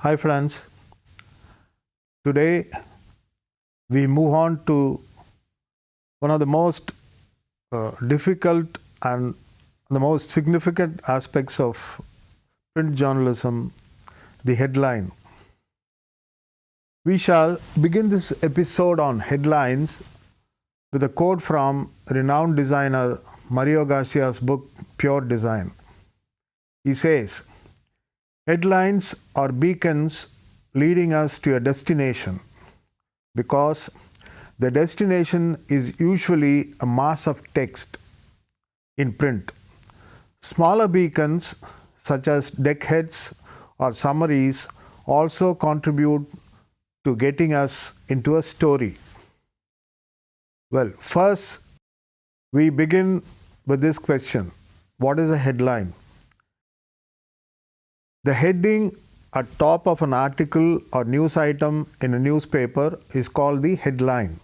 Hi friends, today we move on to one of the most difficult and the most significant aspects of print journalism, the headline. We shall begin this episode on headlines with a quote from renowned designer Mario Garcia's book Pure Design. He says, "Headlines are beacons leading us to a destination because the destination is usually a mass of text in print. Smaller beacons such as deckheads or summaries also contribute to getting us into a story." Well, first we begin with this question: what is a headline? The heading at top of an article or news item in a newspaper is called the headline.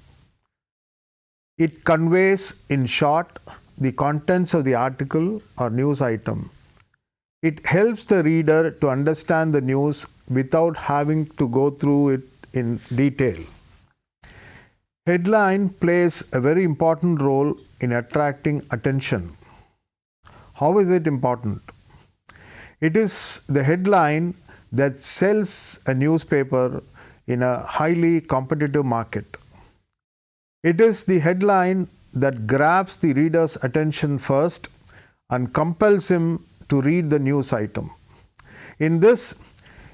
It conveys in short the contents of the article or news item. It helps the reader to understand the news without having to go through it in detail. Headline plays a very important role in attracting attention. How is it important? It is the headline that sells a newspaper in a highly competitive market. It is the headline that grabs the reader's attention first and compels him to read the news item. In this,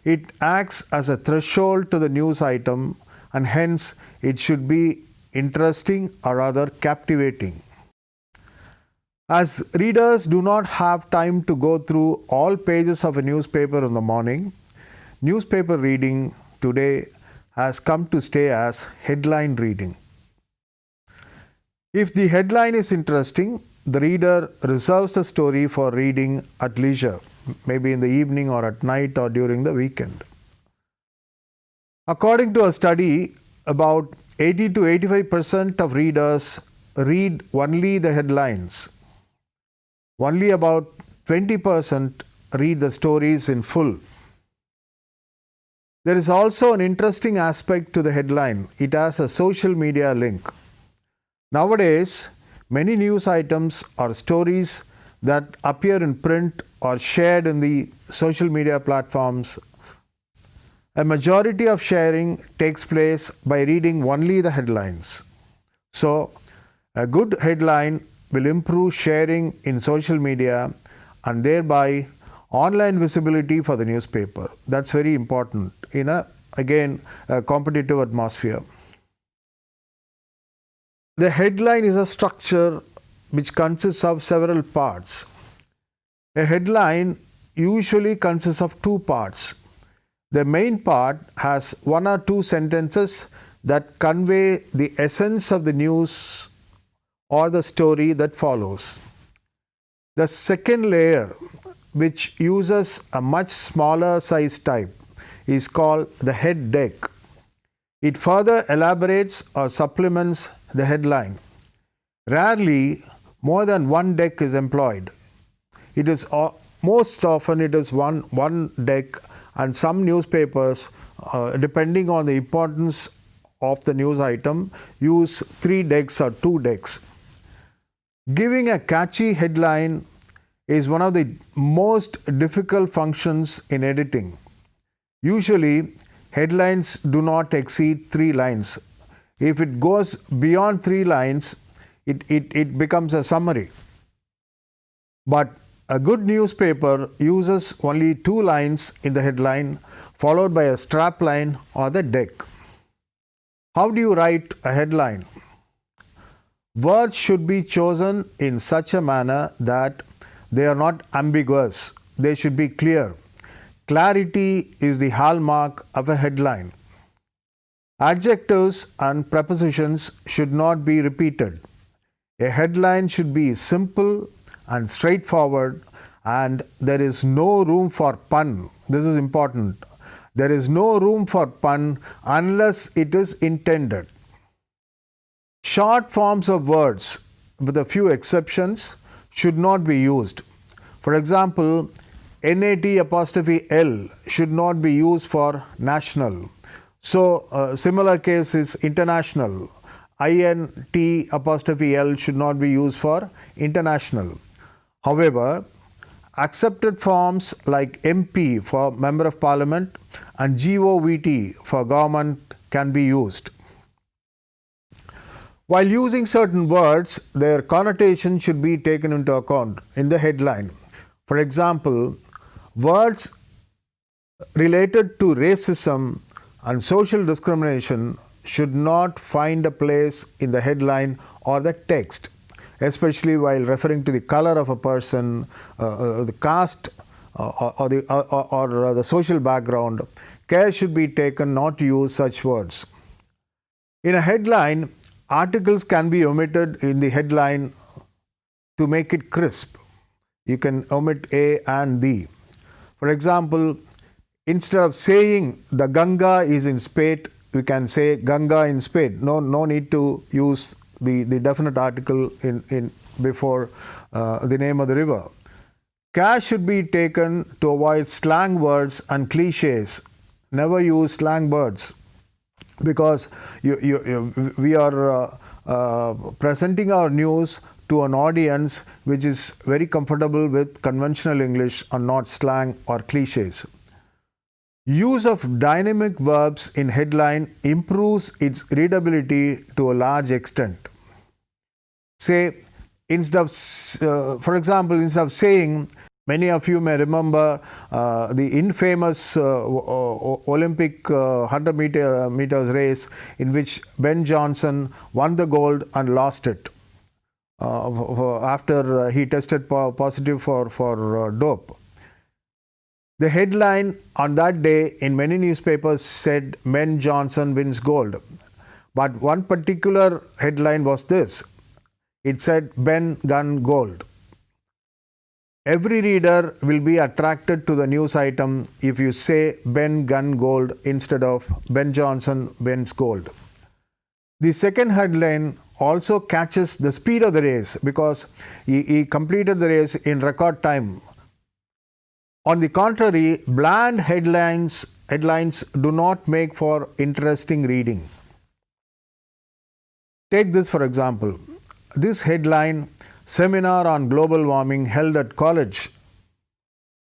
it acts as a threshold to the news item, and hence it should be interesting or rather captivating. As readers do not have time to go through all pages of a newspaper in the morning, newspaper reading today has come to stay as headline reading. If the headline is interesting, the reader reserves the story for reading at leisure, maybe in the evening or at night or during the weekend. According to a study, about 80 to 85% of readers read only the headlines. Only about 20% read the stories in full. There is also an interesting aspect to the headline. It has a social media link. Nowadays, many news items or stories that appear in print or shared in the social media platforms. A majority of sharing takes place by reading only the headlines. So, a good headline will improve sharing in social media and thereby online visibility for the newspaper. That's very important in a competitive atmosphere. The headline is a structure which consists of several parts. A headline usually consists of two parts. The main part has one or two sentences that convey the essence of the news or the story that follows. The second layer, which uses a much smaller size type, is called the head deck. It further elaborates or supplements the headline. Rarely more than one deck is employed. It is most often it is one deck, and some newspapers, depending on the importance of the news item, use 3 decks or 2 decks. Giving a catchy headline is one of the most difficult functions in editing. Usually, headlines do not exceed 3 lines. If it goes beyond 3 lines, it becomes a summary. But a good newspaper uses only 2 lines in the headline, followed by a strap line or the deck. How do you write a headline? Words should be chosen in such a manner that they are not ambiguous. They should be clear. Clarity is the hallmark of a headline. Adjectives and prepositions should not be repeated. A headline should be simple and straightforward, and there is no room for pun. This is important. There is no room for pun unless it is intended. Short forms of words, with a few exceptions, should not be used. For example, NAT apostrophe L should not be used for national. So, similar case is international. INT apostrophe L should not be used for international. However, accepted forms like MP for Member of Parliament and GOVT for government can be used. While using certain words, their connotation should be taken into account in the headline. For example, words related to racism and social discrimination should not find a place in the headline or the text, especially while referring to the color of a person, the caste, or the social background. Care should be taken not to use such words. In a headline, articles can be omitted in the headline to make it crisp. You can omit A and the. For example, instead of saying the Ganga is in spate, we can say Ganga in spate. No need to use the definite article in before the name of the river. Care should be taken to avoid slang words and cliches. Never use slang words, because we are presenting our news to an audience which is very comfortable with conventional English and not slang or cliches. Use of dynamic verbs in headline improves its readability to a large extent. Say, instead of, for example, instead of saying, many of you may remember the infamous Olympic 100 meters race in which Ben Johnson won the gold and lost it after he tested positive for dope. The headline on that day in many newspapers said Ben Johnson wins gold. But one particular headline was this. It said Ben gun gold. Every reader will be attracted to the news item if you say Ben gun gold instead of Ben Johnson wins gold. The second headline also catches the speed of the race because he completed the race in record time. On the contrary, bland headlines do not make for interesting reading. Take this for example. This headline, Seminar on Global Warming held at college,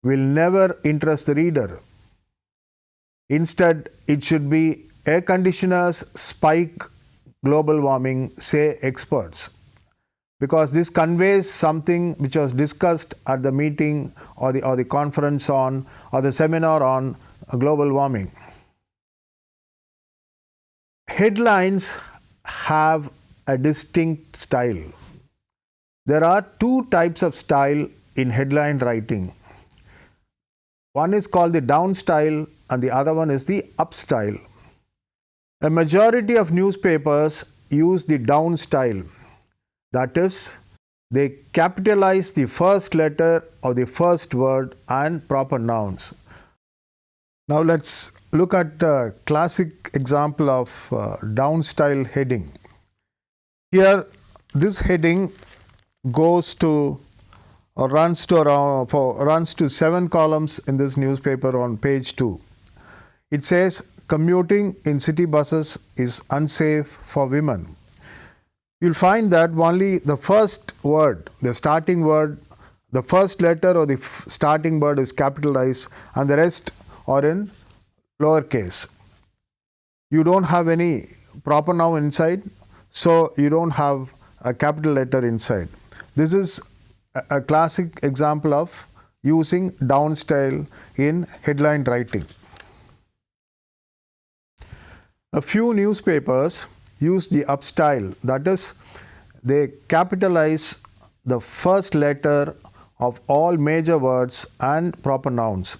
will never interest the reader. Instead, it should be air conditioners spike global warming, say experts, because this conveys something which was discussed at the meeting or the conference on or the seminar on global warming. Headlines have a distinct style. There are two types of style in headline writing. One is called the down style and the other one is the up style. A majority of newspapers use the down style. That is, they capitalize the first letter of the first word and proper nouns. Now let's look at a classic example of down style heading. Here, this heading goes to or runs to 7 columns in this newspaper on page 2. It says, commuting in city buses is unsafe for women. You'll find that only the first word, the starting word, the first letter or the starting word is capitalized and the rest are in lowercase. You don't have any proper noun inside, so you don't have a capital letter inside. This is a classic example of using down style in headline writing. A few newspapers use the up style, that is, they capitalize the first letter of all major words and proper nouns.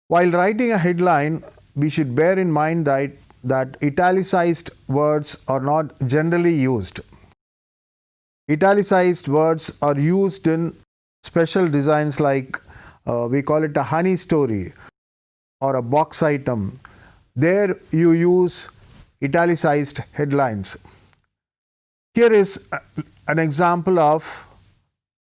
While writing a headline, we should bear in mind that italicized words are not generally used. Italicized words are used in special designs like we call it a honey story or a box item. There you use italicized headlines. Here is an example of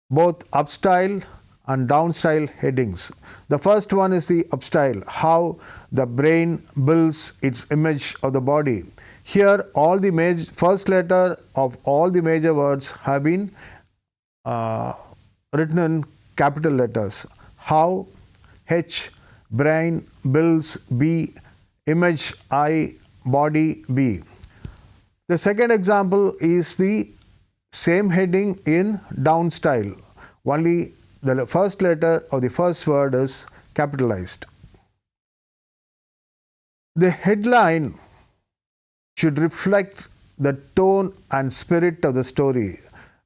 both up style and downstyle headings. The first one is the upstyle, how the brain builds its image of the body. Here, all the first letter of all the major words have been written in capital letters. How, H, brain, builds, B, image, I, body, B. The second example is the same heading in down style. Only the first letter of the first word is capitalized. The headline should reflect the tone and spirit of the story.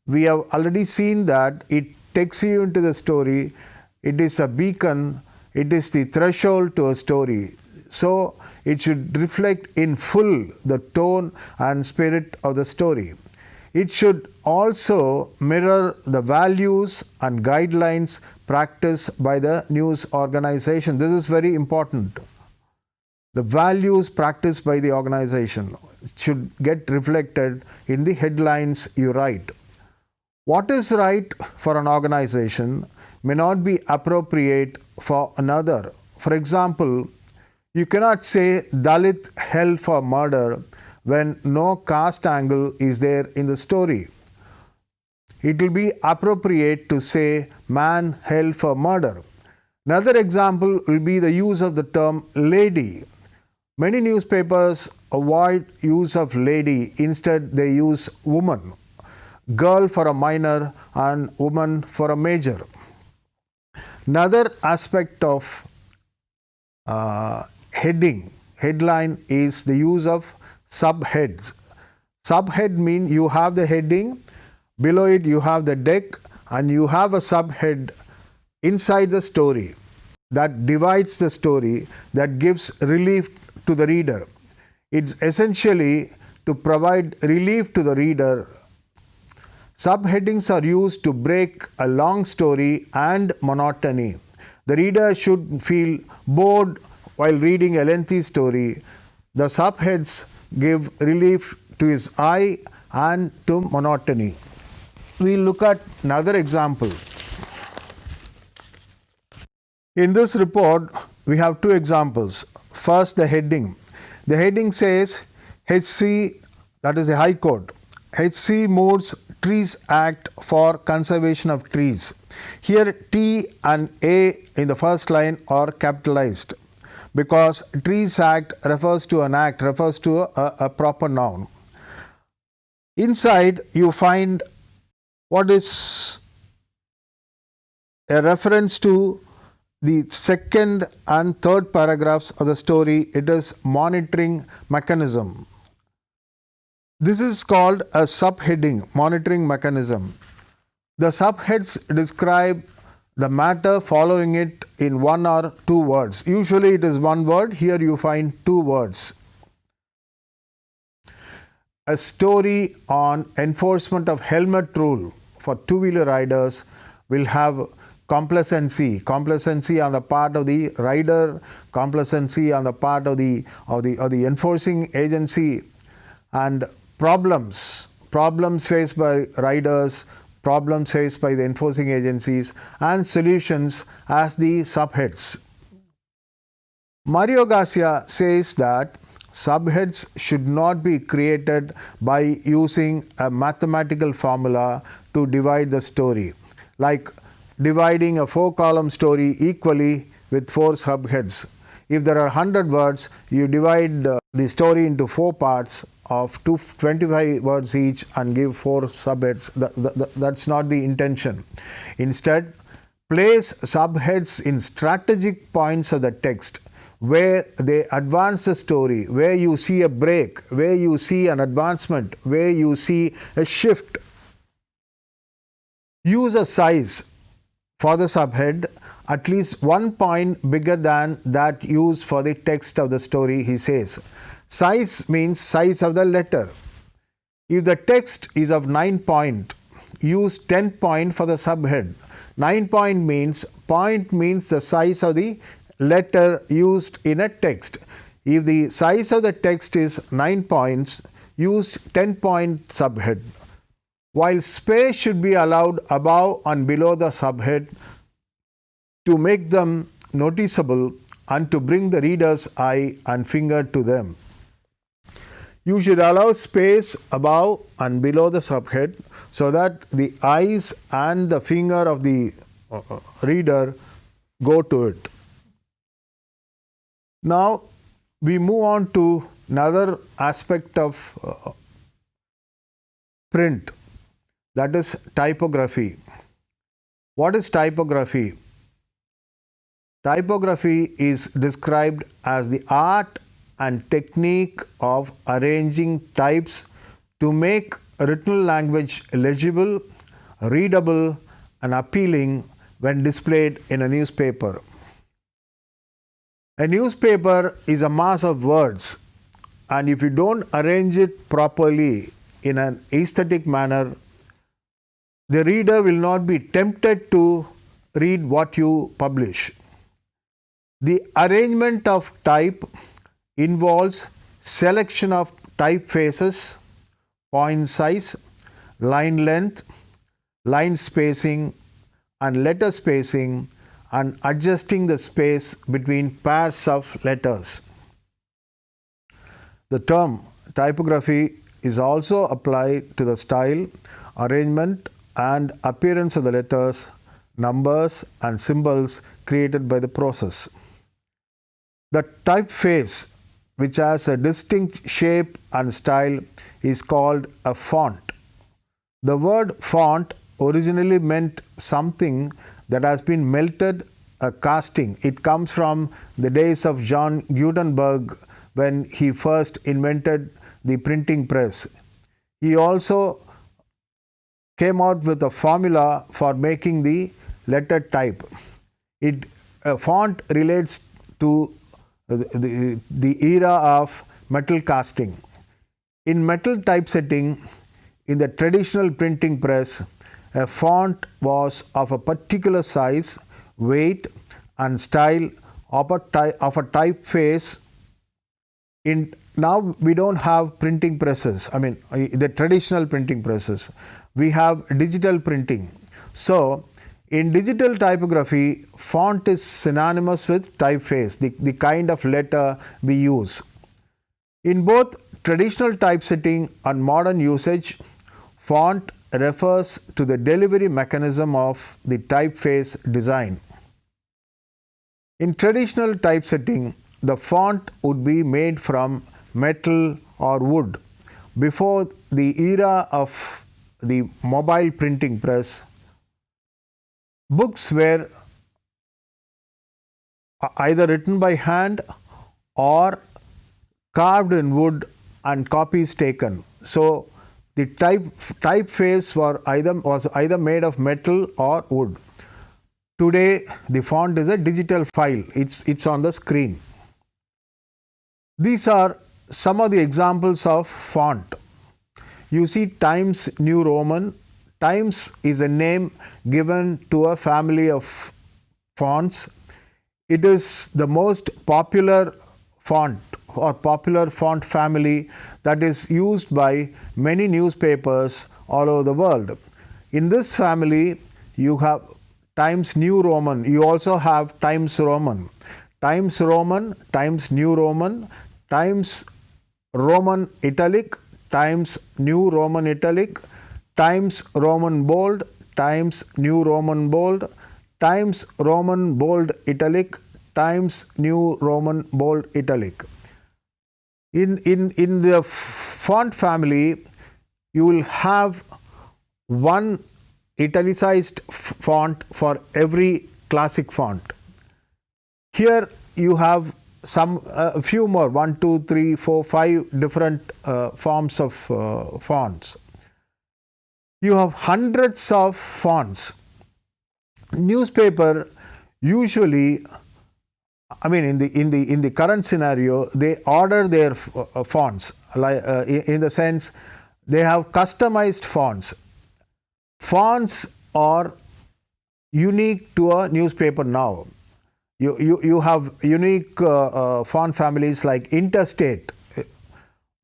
We have already seen that it takes you into the story. It is a beacon. It is the threshold to a story. So it should reflect in full the tone and spirit of the story. It should also mirror the values and guidelines practiced by the news organization. This is very important. The values practiced by the organization should get reflected in the headlines you write. What is right for an organization may not be appropriate for another. For example, you cannot say Dalit held for murder when no caste angle is there in the story. It will be appropriate to say man held for murder. Another example will be the use of the term lady. Many newspapers avoid use of lady. Instead, they use woman. Girl for a minor and woman for a major. Another aspect of headline is the use of subheads. Subhead means you have the heading, below it you have the deck, and you have a subhead inside the story that divides the story, that gives relief to the reader. It's essentially to provide relief to the reader. Subheadings are used to break a long story and monotony. The reader should feel bored while reading a lengthy story. The subheads give relief to his eye and to monotony. We look at another example. In this report, we have two examples. First, the heading. The heading says HC, that is the High Court. HC moves Trees Act for conservation of trees. Here T and A in the first line are capitalized because Trees Act refers to an act, refers to a proper noun. Inside you find what is a reference to the second and third paragraphs of the story. It is monitoring mechanism. This is called a subheading, monitoring mechanism. The subheads describe the matter following it in one or two words. Usually it is one word. Here you find two words. A story on enforcement of helmet rule for two-wheeler riders will have complacency on the part of the rider, complacency on the part of the enforcing agency, and problems faced by riders, problems faced by the enforcing agencies, and solutions as the subheads. Mario Garcia says that subheads should not be created by using a mathematical formula to divide the story, like dividing a 4-column story equally with 4 subheads. If there are 100 words, you divide the story into 4 parts of 25 words each and give 4 subheads. That's not the intention. Instead, place subheads in strategic points of the text where they advance the story, where you see a break, where you see an advancement, where you see a shift. Use a size for the subhead, at least 1 point bigger than that used for the text of the story, he says. Size means size of the letter. If the text is of 9 point, use 10 point for the subhead. 9 point means the size of the letter used in a text. If the size of the text is 9 points, use 10 point subhead. While space should be allowed above and below the subhead, to make them noticeable and to bring the reader's eye and finger to them. You should allow space above and below the subhead so that the eyes and the finger of the reader go to it. Now we move on to another aspect of print, that is typography. What is typography? Typography is described as the art and technique of arranging types to make written language legible, readable, and appealing when displayed in a newspaper. A newspaper is a mass of words, and if you don't arrange it properly in an aesthetic manner, the reader will not be tempted to read what you publish. The arrangement of type involves selection of typefaces, point size, line length, line spacing, and letter spacing, and adjusting the space between pairs of letters. The term typography is also applied to the style, arrangement, and appearance of the letters, numbers, and symbols created by the process. The typeface, which has a distinct shape and style, is called a font. The word font originally meant something that has been melted, a casting. It comes from the days of John Gutenberg when he first invented the printing press. He also came out with a formula for making the letter type. A font relates to the era of metal casting. In metal typesetting, in the traditional printing press, a font was of a particular size, weight, and style of a typeface. Now we don't have printing presses, the traditional printing presses. We have digital printing. So in digital typography, font is synonymous with typeface, the kind of letter we use. In both traditional typesetting and modern usage, font refers to the delivery mechanism of the typeface design. In traditional typesetting, the font would be made from metal or wood. Before the era of the mobile printing press, books were either written by hand or carved in wood and copies taken. So the typeface was either made of metal or wood. Today the font is a digital file. It's on the screen. These are some of the examples of font. You see Times New Roman. Times is a name given to a family of fonts. It is the most popular font or popular font family that is used by many newspapers all over the world. In this family, you have Times New Roman. You also have Times Roman. Times Roman, Times New Roman, Times Roman Italic, Times New Roman Italic, Times Roman Bold, Times New Roman Bold, Times Roman Bold Italic, Times New Roman Bold Italic. In the font family, you will have one italicized font for every classic font. Here you have a few more, 1, 2, 3, 4, 5 different forms of fonts. You have hundreds of fonts. Newspaper usually, in the current scenario, they order their fonts, in the sense they have customized fonts. Fonts are unique to a newspaper now. You have unique font families like Interstate,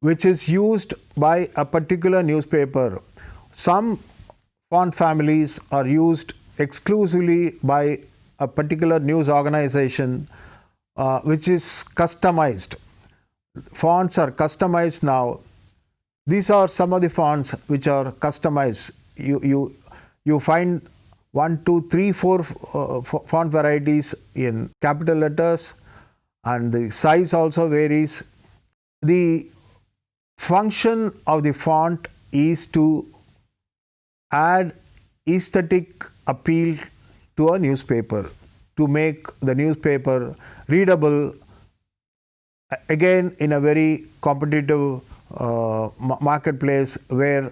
which is used by a particular newspaper. Some font families are used exclusively by a particular news organization which is customized. Fonts are customized now. These are some of the fonts which are customized. You find 1, 2, 3, 4 font varieties in capital letters, and the size also varies. The function of the font is to add aesthetic appeal to a newspaper, to make the newspaper readable, again in a very competitive marketplace where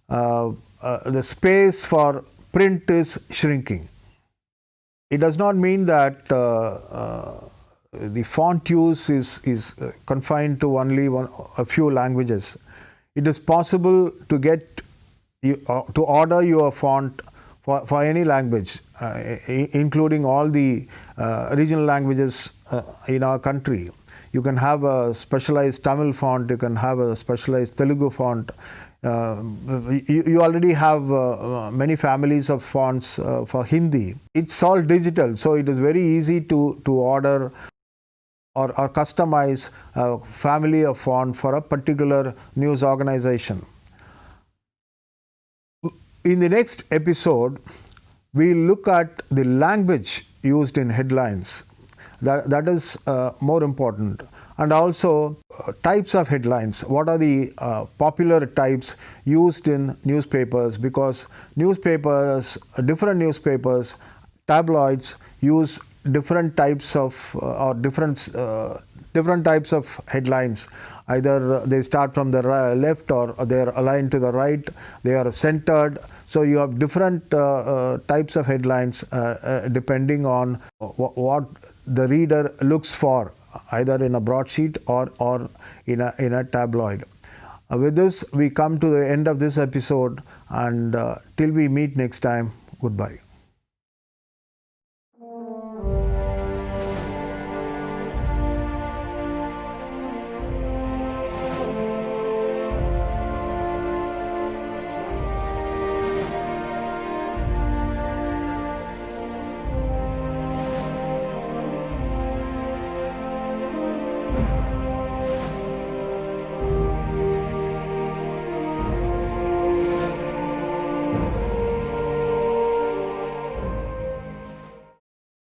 the space for print is shrinking. It does not mean that the font use is confined to only a few languages. It is possible to get to order your font for any language, including all the regional languages in our country. You can have a specialized Tamil font, you can have a specialized Telugu font. You already have many families of fonts for Hindi. It's all digital, so it is very easy to order or customize a family of font for a particular news organization. In the next episode, we look at the language used in headlines. That is more important. And also types of headlines. What are the popular types used in newspapers? Because different newspapers, tabloids use different types of different types of headlines. Either they start from the left or they are aligned to the right. They are centered. So you have different types of headlines depending on what the reader looks for, either in a broadsheet or in a tabloid. With this, we come to the end of this episode, and till we meet next time, goodbye.